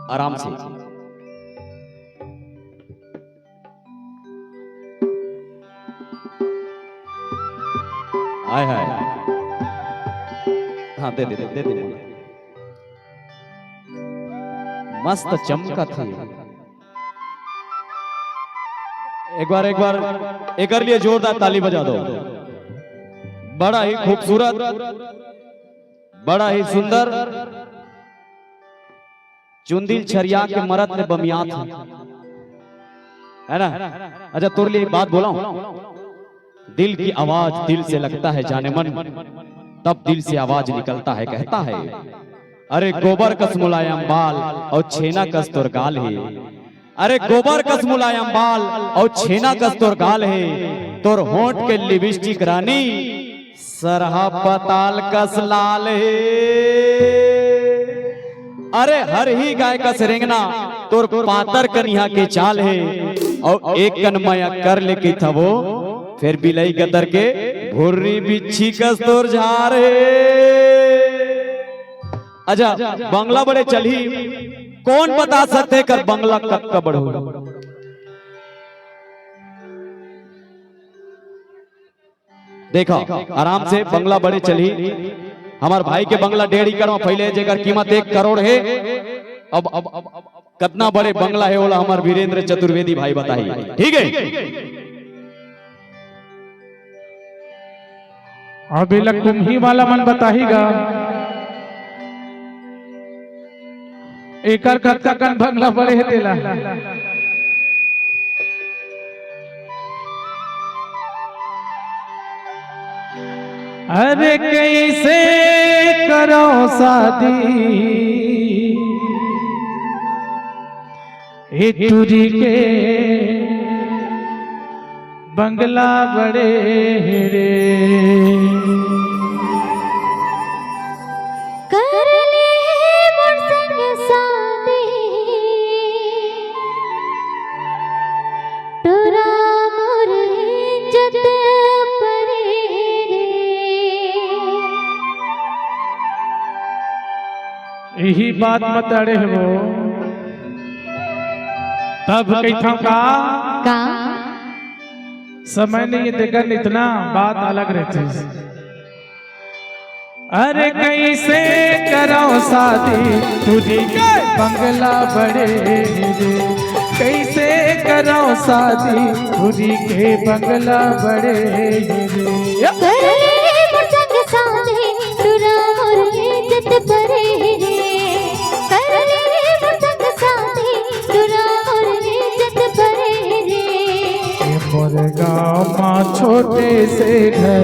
आराम से हाय हाय हाँ दे दे दे दे दे मस्त चमका थी। एक बार एक लिए जोरदार ताली बजा दो। बड़ा ही खूबसूरत, बड़ा ही सुंदर चुंदिल छरिया के मरद ने बमियात है ना। अच्छा तोर लिए बात बोला हूं, दिल की आवाज दिल से लगता है जाने मन, तब दिल से आवाज निकलता है कहता है अरे गोबर कस मुलायम बाल और छेना कस तोर गाल है। अरे गोबर कस मुलायम बाल और छेना कस तोर गाल है, तोर होंठ के लिपस्टिक रानी सरहा पताल कस लाल है। अरे हर ही गाय का रेंगना तोर पातर कन्या के चाल है, और एक कन माया कर लेके था वो फिर बिलई गदर के भुर्री बिच्छी कस तोर झार है। अच्छा बंगला बड़े चली कौन बता सकते कर बंगला कब का बढ़ो। देखो आराम से बंगला बड़े चली। हमार भाई के बंगला 1.5 एकड़ में पहले जेकर कीमत 1 करोड़ है। अब कितना बड़े बंगला है बोला हमार वीरेंद्र चतुर्वेदी भाई बताइए। ठीक है अभी लग कुम्ही वाला मन बताएगा एकर कत्ता कन बंगला बड़े है तेला। अरे कैसे करो शादी टूरी के बंगला बड़े रे। कर ले मोर संग शादी तोरा मोर इज्जत परे रे। यही बात मतड़े है वो तब कहता का समय नहीं देखकर इतना बात अलग रहती है। अरे कैसे करो शादी तुझी के बंगला बड़े रे। कैसे करो शादी तुझी के बंगला बड़े रे। कर ले मोर संग शादी तोरा मोर इज्जत परे रे। कर ले मोर संग शादी तोरा मोर इज्जत परे रे। मोर गाँव माँ छोटे से घर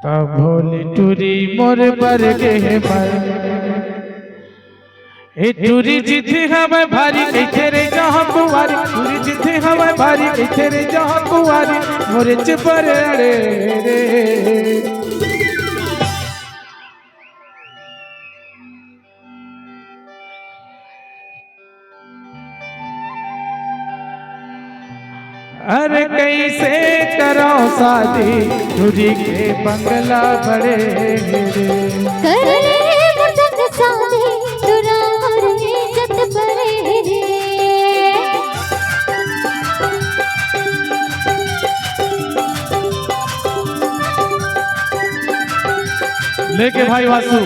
तब भोली टूरी मोर बरगे मर। ए टूरी जिथे हमें भारी कैथे रे जहाँ कुंवारी। टूरी जिथे हमें भारी कैथे रे जहाँ कुंवारी मोरे चिपर अड़े रे। अरे कैसे करो शादी तुझी के बंगला बड़े रे। कर ले मोर संग शादी तोरा मोर इज्जत परे रे। लेके भाई वासु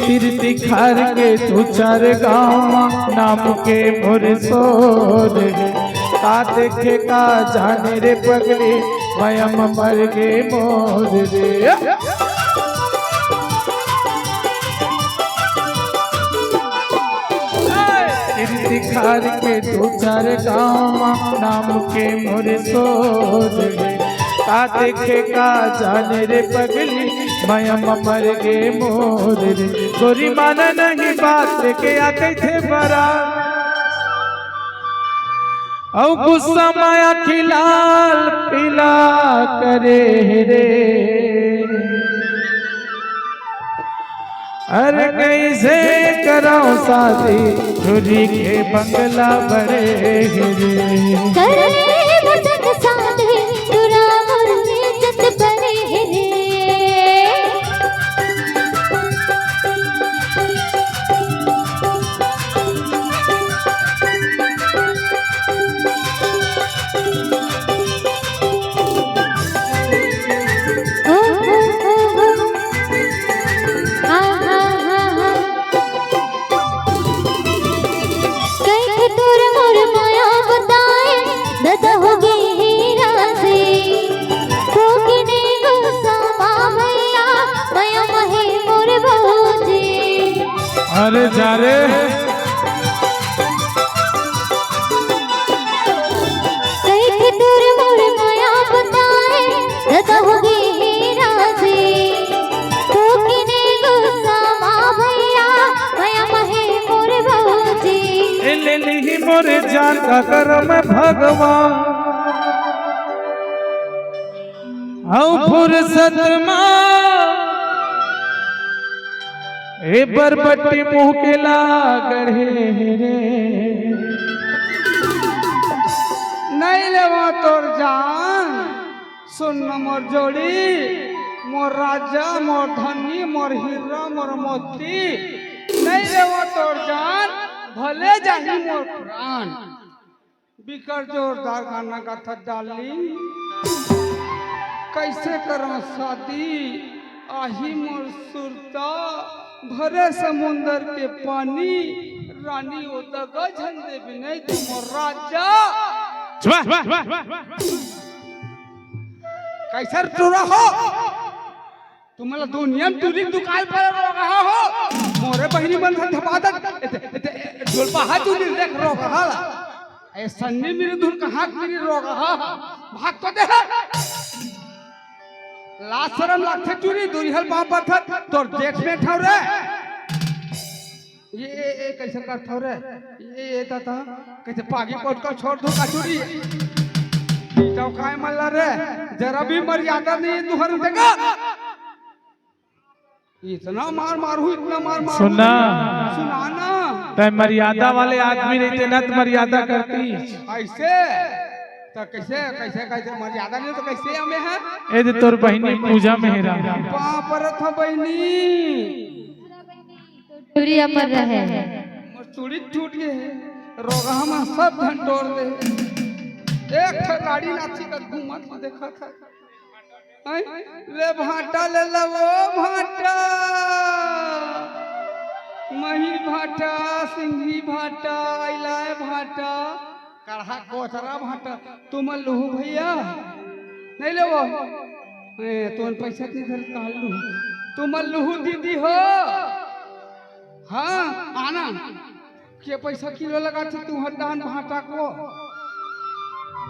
तीर दिखार के तू चार गाँव नाम के मोर सोर का देखे का जाने रे पगली मयम मर गे मोर रे तीर दिखार के तू चार गाँव नाम के मोर सोर का देखे का जाने रे पगली मयम मर गे मोर रे गोरी माना नहीं बात के आते थे बरा औ गुस्सा माया खिलाल पिला करे रे अरे कैसे कराऊं शादी चोरी के बंगला बड़े रे करे मुझक साथे तुरा मोर इज्जत बरे रे अरे जा रे दूर मोर माया बताए दादा होगी राजी तो किने गुस्सा मा भैया माया महे मोर भौजी ले ली मोरे जान का करम भगवान औ फुर्सत मां ए बरबट्टी मुंह के लागढ़े रे नहीं लेवा तोर जान सुन मोर जोड़ी मोर राजा मोर धनी मोर हीरा मोर मोती नहीं लेवा तोर जान भले जाही मोर प्राण बिकर जोरदार गाना का था डाली कैसे करो शादी आही मोर सुरता भरे समुंदर के पानी रानी ओतगा झंडे भी नहीं तुम राजा कैसर चुरा हो तुम्हाला दुनिया तुरी दुकान पर रोगा हो मोरे बहिनी मन धपादत झोलपा हाथ तुरी देख रोगा हाला ए सन्नी मेरी धुन कहां मेरी रोगा हा भाग तो दे लास्ट शरम लागथे चुरी दुरिहल बाप पथत तोर देख में ठाव रे ये कैसे करथौ रे ये दादा कैसे पागी कोट को छोड़ दो का चुरी तो काय मल्ला रे जरा भी मर्यादा नहीं तुहर देगा इतना मार मार हुई इतना मार मार सुना सुनाना तय मर्यादा वाले आदमी रहते ना तो मर्यादा करती ऐसे तो कैसे कैसे कैसे मर्यादा नहीं तो कैसे हमें है ए दे तोर बहिनी पूजा में हेरा पाप पर था बहनी चूड़िया पर रहे मोर चूड़ी टूट गए रोगा हम सब धन तोड़ दे एक गाड़ी नाची का घूमत देखा था ले भाटा ले लो भाटा मही भाटा सिंघी भाटा इलाय भाटा कढ़ा कोचरा भाटा तुम लूहू भैया नहीं ले वो तुम पैसा नहीं धर कहा लू तुम लूहू दीदी हो हाँ आना के पैसा किलो लगा थे तू दान भाटा को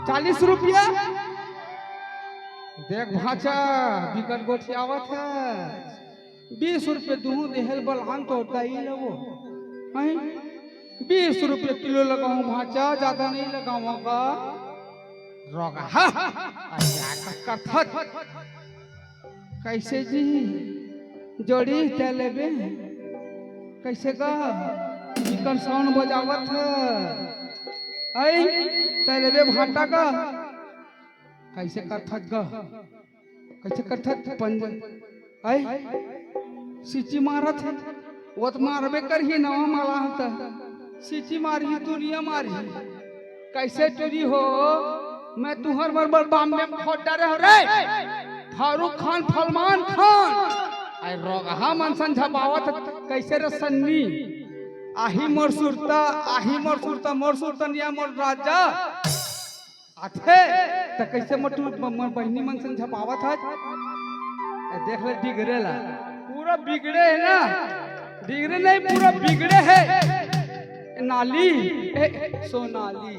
40 रुपया देख भाचा बिकट गोठी आवत है 20 रुपये दूह देहल बलहान तो दही लगो 20 रुपये किलो लगाऊं भाचा ज्यादा नहीं लगाऊंगा रोगा कैसे जी जोड़ी चले बे कैसे गा बिकट साउंड बजावत है चले बे भाटा का कैसे करथत ग कैसे करथत पंज सिची मारत है वो तो मारबे कर ही नवा माला होता सीटी मारी दुनिया मारी कैसे टूरी हो मैं तुहर बरबर बाम में खोटा रह रे फारूक खान फलमान खान आई रोगहा मन संझबावत कैसे रे सन्नी आही मोर सुरता निया मोर राजा आथे त कैसे मोटू मोर बहनी मन संझबावत है देख ले बिगड़ेला पूरा बिगड़े है ना बिगड़े नहीं पूरा बिगड़े है नाली सोनाली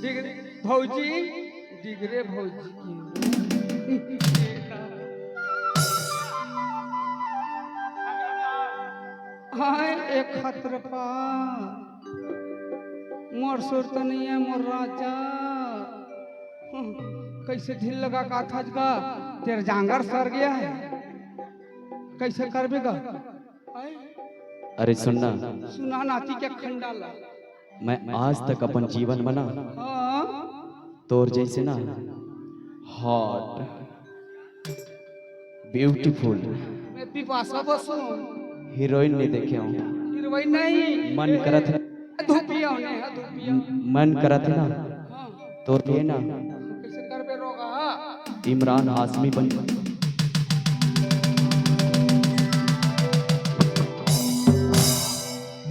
बिगड़े भौजी बिगड़े भौजी हाय एक खतरपा मोर सुरत नहीं है मोर राजा कैसे ढील लगा का था का तेरा जांगर सर गया है कैसे करबेगा अरे सुनना सुना नाती क्या खंडाला मैं आज तक अपन जीवन बना हाँ तोर जैसे ना हॉट ब्यूटीफुल मैं पिपासा बसू हीरोइन नहीं देखे हूँ हीरोइन नहीं मन करत है धूपिया ने धूपिया मन करत है ना हाँ तोर ये ना कैसे करबे रोगा इमरान हाशमी बन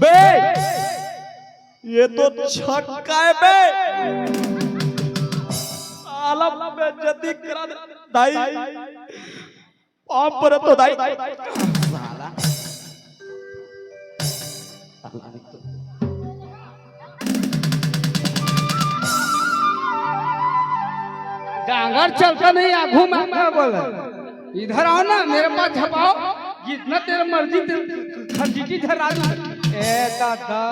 बे ये तो छक्का है बे आलम बेइज्जती करा दे दाई आप पर तो दाई साला डांगर चलता नहीं आगू में मैं बोला इधर आओ ना मेरे पास झपाओ जितना तेरा मर्जी खर्ची झरा दू ए दादा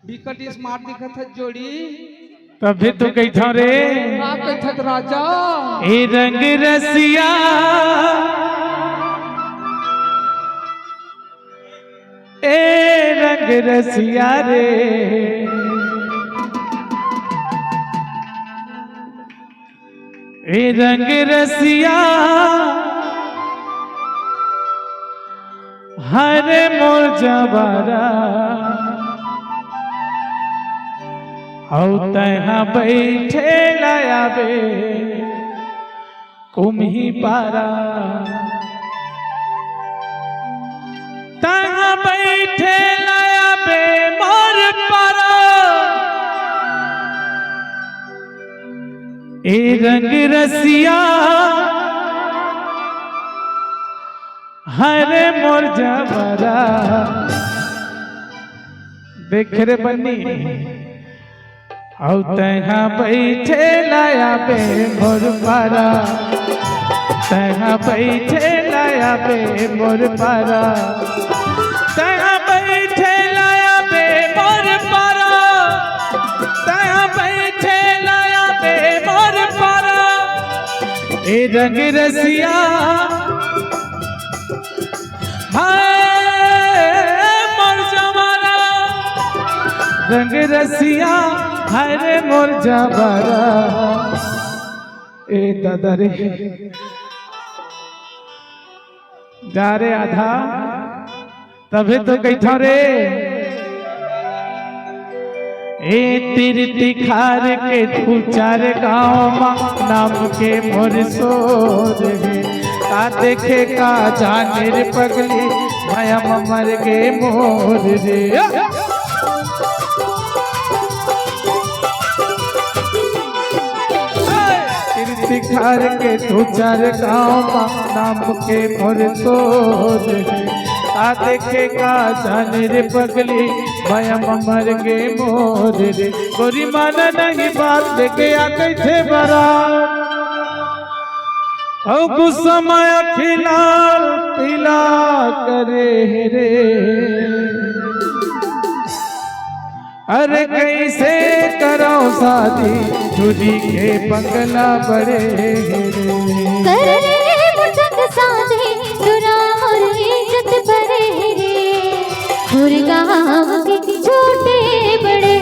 विकट स्मार्ट दिखत है जोड़ी तभी तो कही था रे का कहत राजा ए रंग रसिया ए रंग रसिया रे ए रंग रसिया हरे मोर जबारा औ तहाँ बैठे लाया बे कुम्ही पारा तहाँ बैठे लाया बे मोर पारा ए रंग रसिया हरे मोर जबरा देख रे बन्नी औ तहाँ बैठे लाया बे मोर पारा तहाँ बैठे लाया बे मोर पारा तहाँ बैठे लाया बे मोर पारा तहाँ बैठे लाया बे मोर पारा ए रंग रसिया हाय मोर जवारा रंग रसिया हरे मोर जबारा ए दादा रे जा रे आधा तभी तो कही रे ए तीर खार के तू चार गाँव नाम के मोर सोर का देखे का जाने रे पगली माया मर के मोर रे खार के तू चार गाँव नाम के मोर सोर का देखे का जाने रे पगली माया मर के मोर रे गोरी माना नहीं बात लेके आ गई थे बरा औ गुस्सा माया खिलाल पिला करे रे अरे कैसे करो शादी झूठी के बंगला बड़े कर ले मुझक शादी दुरा और इज्जत बड़े रे गुरगांव के छोटे बड़े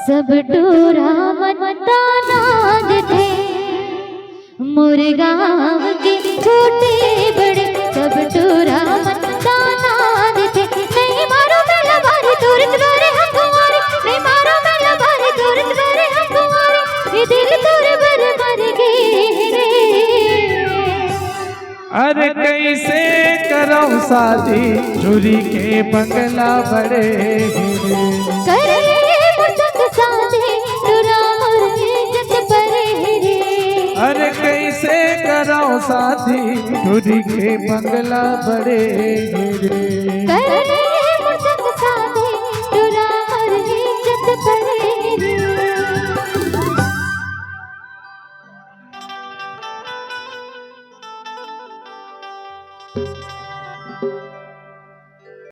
सब टूरा मता नाद थे मुरगांव के छोटे बड़े सब टूरा अरे कैसे करो शादी चोरी के बंगला बड़े हीरे कर ले मुझक साधे तुरा मोर इज्जत परे रे अरे कैसे करो शादी चोरी के बंगला बड़े हीरे कर ले